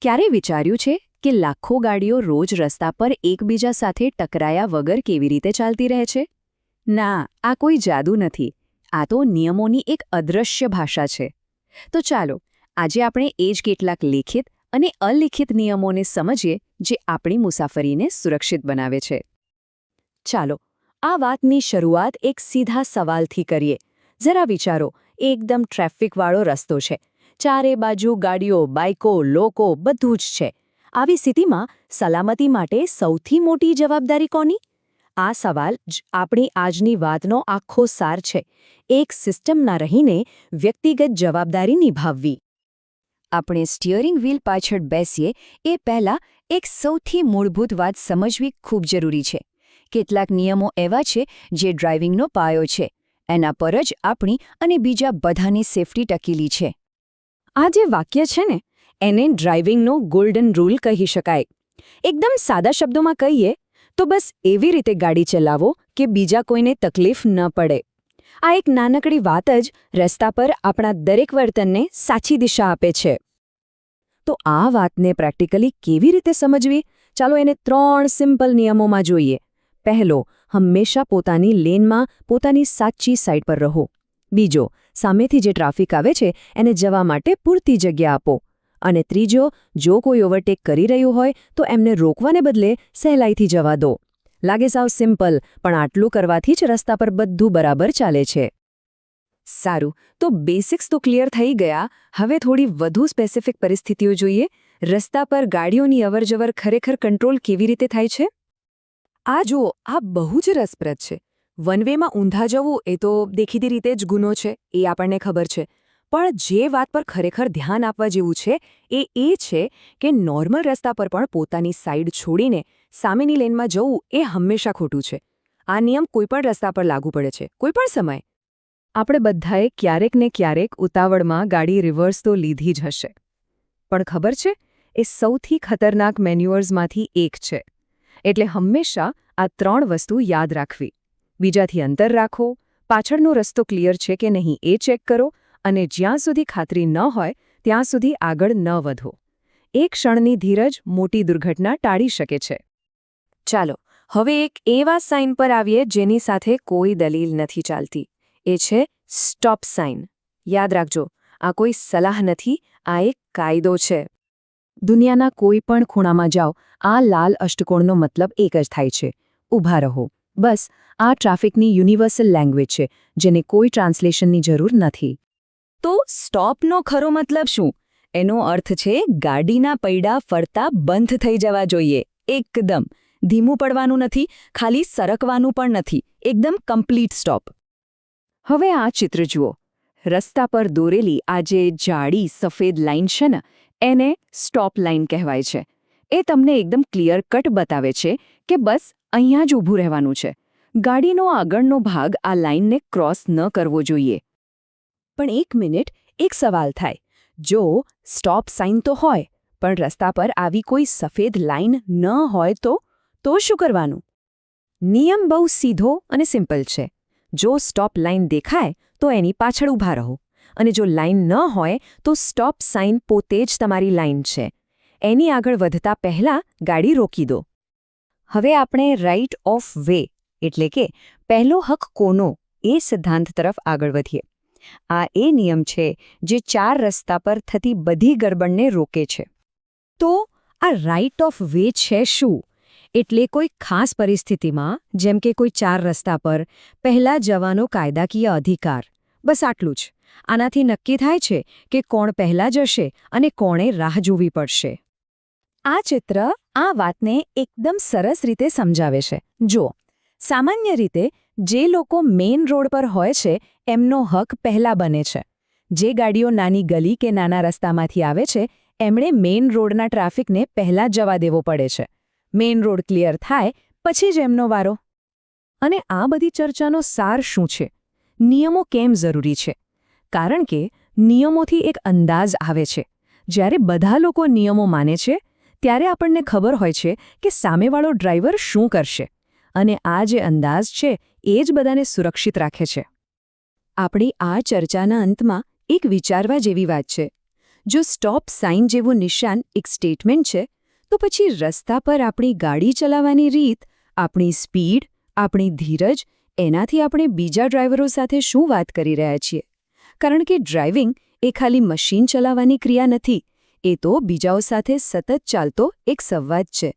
ક્યારે વિચાર્યું છે કે લાખો ગાડીઓ રોજ રસ્તા પર એકબીજા સાથે ટકરાયા વગર કેવી રીતે ચાલતી રહે છે? ના, આ કોઈ જાદુ નથી. આ તો નિયમોની એક અદૃશ્ય ભાષા છે. તો ચાલો, આજે આપણે એ જ કેટલાક લિખિત અને અલિખિત નિયમોને સમજીએ જે આપણી મુસાફરીને સુરક્ષિત બનાવે છે. ચાલો, આ વાતની શરૂઆત એક સીધા સવાલથી કરીએ. જરા વિચારો, એકદમ ટ્રાફિકવાળો રસ્તો છે. ચારે બાજુ ગાડીઓ, બાઇકો, લોકો બધું જ છે. આવી સ્થિતિમાં સલામતી માટે સૌથી મોટી જવાબદારી કોની? આ સવાલ જ આપણી આજની વાતનો આખો સાર છે. એક સિસ્ટમના રહીને વ્યક્તિગત જવાબદારી નિભાવવી. આપણે સ્ટીયરિંગ વ્હીલ પાછળ બેસીએ એ પહેલાં એક સૌથી મૂળભૂત વાત સમજવી ખૂબ જરૂરી છે. કેટલાક નિયમો એવા છે જે ડ્રાઇવિંગનો પાયો છે. એના પર જ આપણી અને બીજા બધાની સેફટી ટકેલી છે. આ જે વાક્ય છે ને, એને ડ્રાઇવિંગનો ગોલ્ડન રૂલ કહી શકાય. એકદમ સાદા શબ્દોમાં કહીએ તો બસ એવી રીતે ગાડી ચલાવો કે બીજા કોઈને તકલીફ ન પડે. આ એક નાનકડી વાત જ રસ્તા પર આપણા દરેક વર્તનને સાચી દિશા આપે છે. તો આ વાતને પ્રેક્ટિકલી કેવી રીતે સમજવી? ચાલો એને 3 સિમ્પલ નિયમોમાં જોઈએ. પહેલો, હંમેશા પોતાની લેનમાં પોતાની સાચી સાઈડ પર રહો. બીજો, સામેથી જે ટ્રાફિક આવે છે એને જવા માટે પૂરતી જગ્યા આપો. અને ત્રીજો, જો કોઈ ઓવરટેક કરી રહ્યું હોય તો એમને રોકવાને બદલે સહેલાઈથી જવા દો. લાગે સાવ સિમ્પલ, પણ આટલું કરવાથી જ રસ્તા પર બધું બરાબર ચાલે છે. સારું, તો બેસિક્સ તો ક્લિયર થઈ ગયા. હવે થોડી વધુ સ્પેસિફિક પરિસ્થિતિઓ જોઈએ. રસ્તા પર ગાડીઓની અવરજવર ખરેખર કંટ્રોલ કેવી રીતે થાય છે? આ જુઓ, આ બહુ જ રસપ્રદ છે. વન વેમાં ઊંધા જવું એ તો દેખીતી રીતે જ ગુનો છે, એ આપણને ખબર છે. પણ જે વાત પર ખરેખર ધ્યાન આપવા જેવું છે એ છે કે નોર્મલ રસ્તા પર પણ પોતાની સાઈડ છોડીને સામેની લેનમાં જવું એ હંમેશા ખોટું છે. આ નિયમ કોઈપણ રસ્તા પર લાગુ પડે છે, કોઈપણ સમય. આપણે બધાએ ક્યારેક ને ક્યારેક ઉતાવળમાં ગાડી રિવર્સ તો લીધી જ હશે. પણ ખબર છે, એ સૌથી ખતરનાક મેન્યુઅર્સમાંથી એક છે. એટલે હંમેશા આ 3 વસ્તુ યાદ રાખવી. બીજાથી અંતર રાખો, પાછળનો રસ્તો ક્લિયર છે કે નહીં એ ચેક કરો, અને જ્યાં સુધી ખાતરી ન હોય ત્યાં સુધી આગળ ન વધો. એક ક્ષણની ધીરજ મોટી દુર્ઘટના ટાળી શકે છે. ચાલો, હવે એક એવા સાઇન પર આવીએ જેની સાથે કોઈ દલીલ નથી ચાલતી. એ છે સ્ટોપ સાઇન. યાદ રાખજો, આ કોઈ સલાહ નથી, આ એક કાયદો છે. દુનિયાના કોઈ પણ ખૂણામાં જાઓ, આ લાલ અષ્ટકોણનો મતલબ એક જ થાય છે: ઊભા રહો. બસ, આ ટ્રાફિકની યુનિવર્સલ લેંગ્વેજ છે, જેને કોઈ ટ્રાન્સલેશનની જરૂર નથી. તો સ્ટોપનો ખરો મતલબ શું? એનો અર્થ છે ગાડીના પૈડા ફરતા બંધ થઈ જવા જોઈએ. એકદમ ધીમું પડવાનું નથી, ખાલી સરકવાનું પણ નથી, એકદમ કમ્પ્લીટ સ્ટોપ. હવે આ ચિત્ર જુઓ. રસ્તા પર દોરેલી આ જે જાડી સફેદ લાઇન છે ને, એને સ્ટોપ લાઇન કહેવાય છે. એ તમને એકદમ ક્લિયર કટ બતાવે છે કે બસ અહીંયા જ ઊભું રહેવાનું છે. ગાડીનો આગળનો ભાગ આ લાઇનને ક્રોસ ન કરવો જોઈએ. પણ એક મિનિટ, એક સવાલ થાય. જો સ્ટોપ સાઇન તો હોય, પણ રસ્તા પર આવી કોઈ સફેદ લાઇન ન હોય તો શું કરવાનું? નિયમ બહુ સીધો અને સિમ્પલ છે. જો સ્ટોપ લાઇન દેખાય તો એની પાછળ ઊભા રહો. અને જો લાઇન ન હોય તો સ્ટોપ સાઇન પોતે જ તમારી લાઇન છે. એની આગળ વધતા પહેલાં ગાડી રોકી દો. હવે આપણે રાઇટ ઓફ વે એટલે કે પહેલો હક કોનો એ સિદ્ધાંત તરફ આગળ વધીએ. આ એ નિયમ છે જે 4 રસ્તા પર થતી બધી ગરબડને રોકે છે. તો આ રાઇટ ઓફ વે છે શું? એટલે કોઈ ખાસ પરિસ્થિતિમાં, જેમ કે કોઈ 4 રસ્તા પર પહેલાં જવાનો કાયદાકીય અધિકાર. બસ આટલું જ. આનાથી નક્કી થાય છે કે કોણ પહેલાં જશે અને કોણે રાહ જોવી પડશે. આ ચિત્ર આ વાતને એકદમ સરસ રીતે સમજાવે છે. જુઓ, સામાન્ય રીતે જે લોકો મેઇન રોડ પર હોય છે એમનો હક પહેલા બને છે. જે ગાડીઓ નાની ગલી કે નાના રસ્તામાંથી આવે છે એમણે મેઇન રોડના ટ્રાફિકને પહેલાં જવા દેવો પડે છે. મેઇન રોડ ક્લિયર થાય પછી જ એમનો વારો. અને આ બધી ચર્ચાનો સાર શું છે? નિયમો કેમ જરૂરી છે? કારણ કે નિયમોથી એક અંદાજ આવે છે. જ્યારે બધા લોકો નિયમો માને છે ત્યારે આપણને ખબર હોય છે કે સામેવાળો ડ્રાઈવર શું કરશે. અને આ જે અંદાજ છે એ જ બધાને સુરક્ષિત રાખે છે. આપણી આ ચર્ચાના અંતમાં એક વિચારવા જેવી વાત છે. જો સ્ટોપ સાઇન જેવું નિશાન એક સ્ટેટમેન્ટ છે, તો પછી રસ્તા પર આપણી ગાડી ચલાવવાની રીત, આપણી સ્પીડ, આપણી ધીરજ, એનાથી આપણે બીજા ડ્રાઈવરો સાથે શું વાત કરી રહ્યા છીએ? કારણ કે ડ્રાઇવિંગ એ ખાલી મશીન ચલાવવાની ક્રિયા નથી, એ તો બીજાઓ સાથે સતત ચાલતો એક સંવાદ છે.